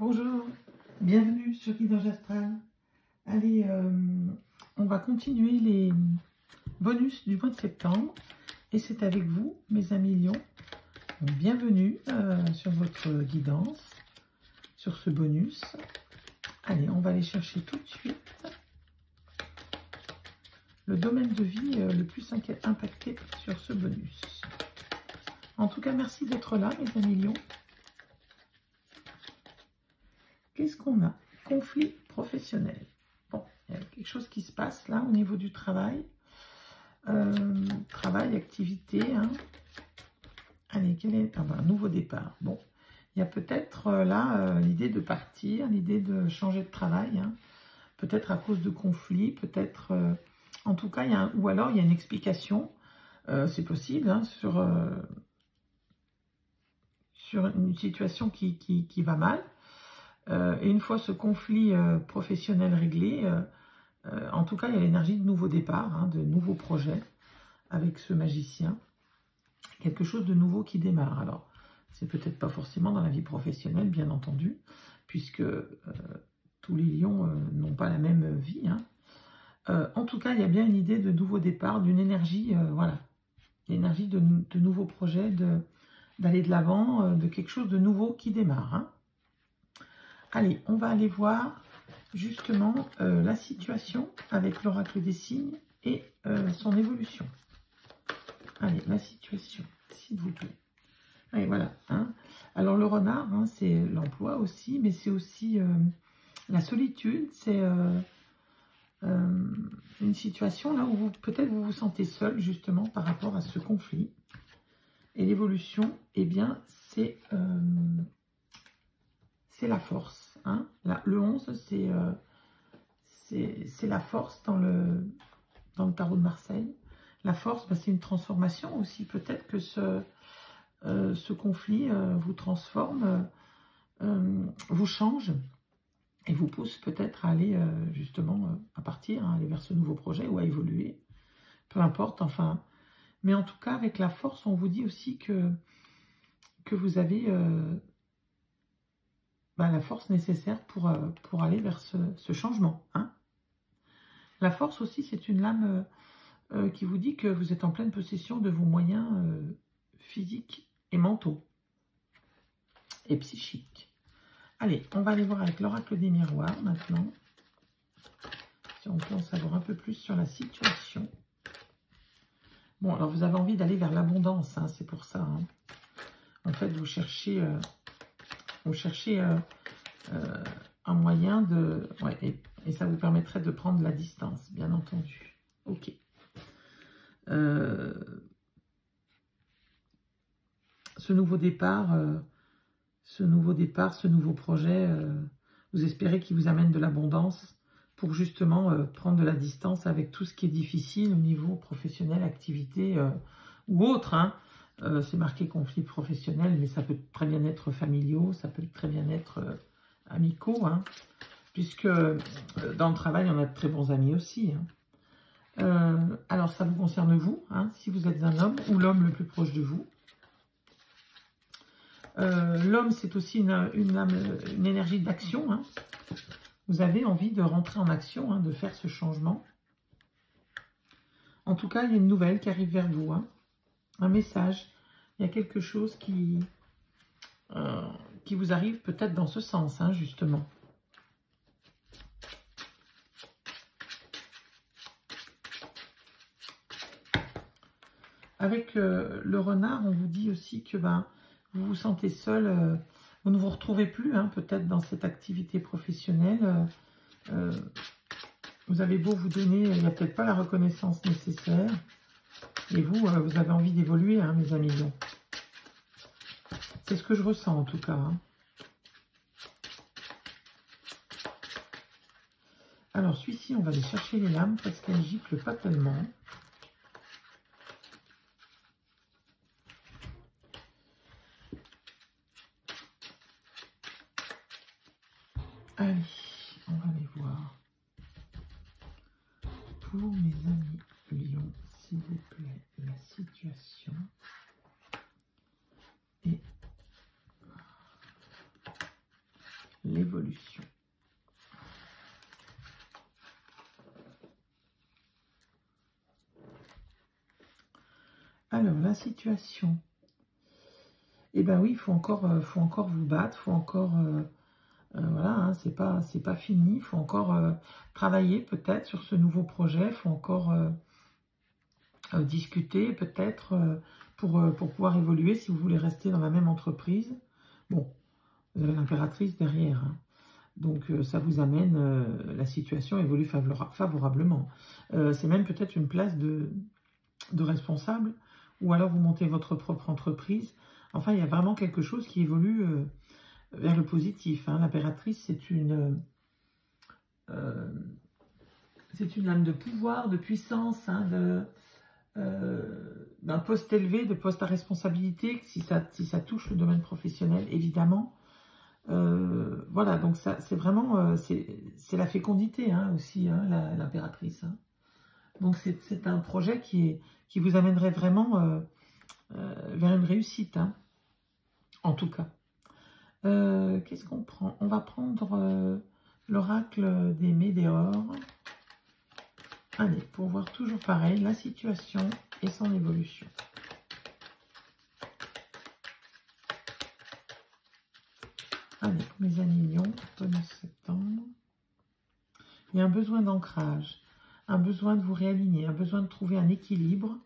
Bonjour, bienvenue sur Guidage Astral. Allez, on va continuer les bonus du mois de septembre. Et c'est avec vous, mes amis lions. Donc, bienvenue sur votre guidance, sur ce bonus. Allez, on va aller chercher tout de suite le domaine de vie le plus impacté sur ce bonus. En tout cas, merci d'être là, mes amis lions. Qu'est-ce qu'on a? Conflit professionnel. Bon, il y a quelque chose qui se passe là au niveau du travail. Travail, activité. Hein. Allez, quel est un nouveau départ? Bon, il y a peut-être là l'idée de partir, l'idée de changer de travail. Hein. Peut-être à cause de conflits, peut-être... en tout cas, ou alors il y a une explication. C'est possible, hein, sur une situation qui va mal. Et une fois ce conflit professionnel réglé, en tout cas, il y a l'énergie de nouveau départ, hein, de nouveaux projets avec ce magicien. Quelque chose de nouveau qui démarre. Alors, c'est peut-être pas forcément dans la vie professionnelle, bien entendu, puisque tous les lions n'ont pas la même vie. Hein. En tout cas, il y a bien une idée de nouveau départ, d'une énergie, voilà, l'énergie de nouveaux projets, d'aller de l'avant, de quelque chose de nouveau qui démarre. Hein. Allez, on va aller voir justement la situation avec l'oracle des signes et son évolution. Allez, la situation, s'il vous plaît. Allez, voilà. Hein. Alors, le renard, hein, c'est l'emploi aussi, mais c'est aussi la solitude. C'est une situation là où peut-être vous vous sentez seul, justement, par rapport à ce conflit. Et l'évolution, eh bien, c'est la force. Hein. Là, le 11, c'est la force dans le tarot de Marseille. La force, bah, c'est une transformation aussi. Peut-être que ce conflit vous transforme, vous change et vous pousse peut-être à aller justement à partir, hein, aller vers ce nouveau projet ou à évoluer. Peu importe, enfin. Mais en tout cas, avec la force, on vous dit aussi que vous avez la force nécessaire pour aller vers ce changement. Hein. La force aussi, c'est une lame qui vous dit que vous êtes en pleine possession de vos moyens physiques et mentaux et psychiques. Allez, on va aller voir avec l'oracle des miroirs maintenant. Si on peut en savoir un peu plus sur la situation. Bon, alors vous avez envie d'aller vers l'abondance, hein, c'est pour ça. Hein. En fait, vous cherchez un moyen de... Ouais, et ça vous permettrait de prendre la distance, bien entendu. Ok. Ce nouveau départ, ce nouveau projet, vous espérez qu'il vous amène de l'abondance pour justement prendre de la distance avec tout ce qui est difficile au niveau professionnel, activité ou autre. Hein. C'est marqué conflit professionnel, mais ça peut très bien être familiaux, ça peut très bien être amicaux, hein, puisque dans le travail, on a de très bons amis aussi. Hein. Alors, ça vous concerne vous, hein, si vous êtes un homme ou l'homme le plus proche de vous. L'homme, c'est aussi une énergie d'action. Hein. Vous avez envie de rentrer en action, hein, de faire ce changement. En tout cas, il y a une nouvelle qui arrive vers vous. Hein. Un message. Il y a quelque chose qui vous arrive peut-être dans ce sens, hein, justement. Avec le renard, on vous dit aussi que vous vous sentez seul, vous ne vous retrouvez plus, hein, peut-être dans cette activité professionnelle. Vous avez beau vous donner, il n'y a peut-être pas la reconnaissance nécessaire. Et vous, vous avez envie d'évoluer, hein, mes amis lions. C'est ce que je ressens en tout cas. Hein. Alors, celui-ci, on va aller chercher les lames parce qu'elles giclent pas tellement. Allez, on va aller voir. Pour mes amis lions, s'il vous plaît, la situation et l'évolution. Alors, la situation. Eh bien oui, il faut encore vous battre, il faut encore... voilà, hein, c'est pas fini, il faut encore travailler peut-être sur ce nouveau projet, il faut encore discuter peut-être pour pouvoir évoluer si vous voulez rester dans la même entreprise. Bon, vous avez l'impératrice derrière, hein. Donc ça vous amène, la situation évolue favorablement. C'est même peut-être une place de responsable, ou alors vous montez votre propre entreprise. Enfin, il y a vraiment quelque chose qui évolue vers le positif, hein. L'impératrice, c'est une lame de pouvoir, de puissance, hein, d'un poste élevé, de poste à responsabilité, si ça touche le domaine professionnel, évidemment. Voilà, donc ça, c'est vraiment, c'est la fécondité, hein, aussi, hein, l'impératrice, hein. Donc c'est un projet qui vous amènerait vraiment vers une réussite, hein, en tout cas. Qu'est-ce qu'on prend? On va prendre l'oracle des Médéors. Allez, pour voir toujours pareil, la situation et son évolution. Allez, pour mes amis Lions, bonus septembre. Il y a un besoin d'ancrage, un besoin de vous réaligner, un besoin de trouver un équilibre.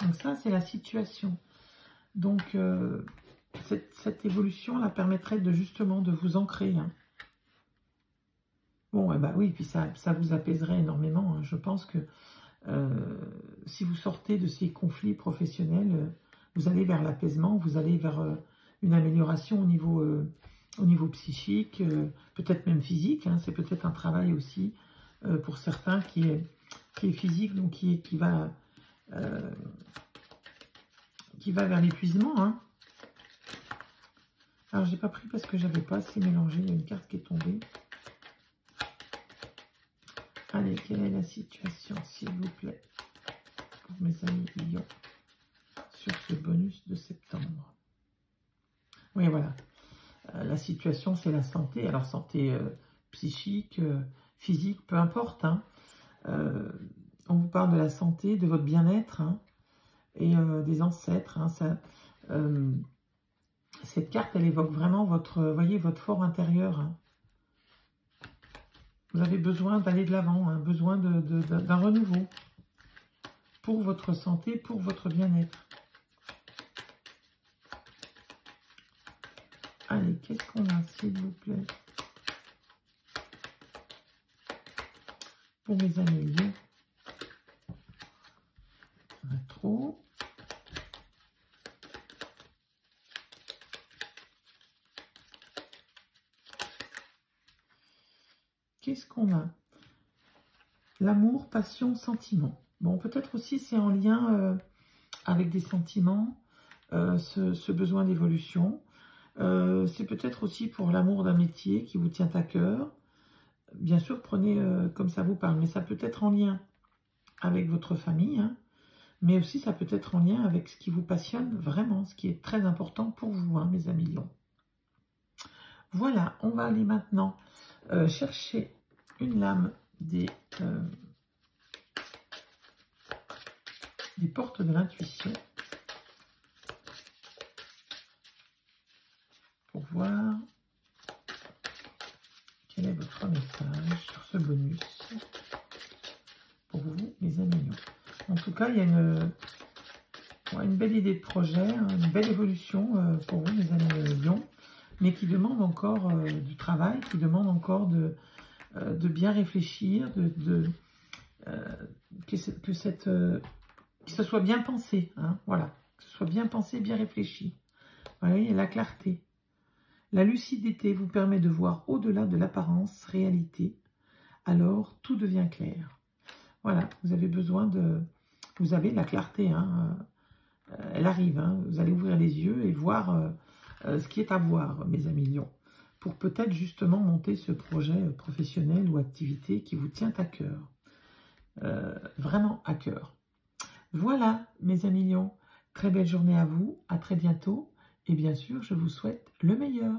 Donc ça, c'est la situation. Donc, cette évolution la permettrait justement de vous ancrer, hein. Bon, eh ben oui, puis ça vous apaiserait énormément, hein. Je pense que si vous sortez de ces conflits professionnels, vous allez vers l'apaisement, vous allez vers une amélioration au niveau psychique, peut-être même physique, hein. C'est peut-être un travail aussi pour certains qui est physique, donc qui va vers l'épuisement, hein. Alors, j'ai pas pris parce que j'avais pas assez mélangé. Il y a une carte qui est tombée. Allez, quelle est la situation, s'il vous plaît, pour mes amis Lions, sur ce bonus de septembre? Oui, voilà. La situation, c'est la santé. Alors, santé psychique, physique, peu importe, hein. On vous parle de la santé, de votre bien-être, hein, et des ancêtres, hein. Cette carte, elle évoque vraiment voyez, votre fort intérieur, hein. Vous avez besoin d'aller de l'avant, hein, besoin d'un renouveau pour votre santé, pour votre bien-être. Allez, qu'est-ce qu'on a, s'il vous plaît, pour mes amis Lions? On a trop. Qu'est-ce qu'on a? L'amour, passion, sentiment. Bon, peut-être aussi c'est en lien avec des sentiments, ce besoin d'évolution. C'est peut-être aussi pour l'amour d'un métier qui vous tient à cœur. Bien sûr, prenez comme ça vous parle, mais ça peut être en lien avec votre famille, hein, mais aussi ça peut être en lien avec ce qui vous passionne vraiment, ce qui est très important pour vous, hein, mes amis Lions. Voilà, on va aller maintenant chercher une lame des portes de l'intuition pour voir quel est votre message sur ce bonus pour vous, mes amis Lions. En tout cas, il y a une belle idée de projet, hein, une belle évolution pour vous, mes amis Lions, mais qui demande encore du travail, qui demande encore de bien réfléchir, que ce soit bien pensé, hein, voilà, que ce soit bien pensé, bien réfléchi. Vous voyez, la clarté. La lucidité vous permet de voir au-delà de l'apparence réalité, alors tout devient clair. Voilà, vous avez besoin vous avez la clarté, hein, elle arrive, hein, vous allez ouvrir les yeux et voir ce qui est à voir, mes amis Lions. pour peut-être justement monter ce projet professionnel ou activité qui vous tient à cœur. Vraiment à cœur. Voilà, mes amis lions. Très belle journée à vous. À très bientôt. Et bien sûr, je vous souhaite le meilleur.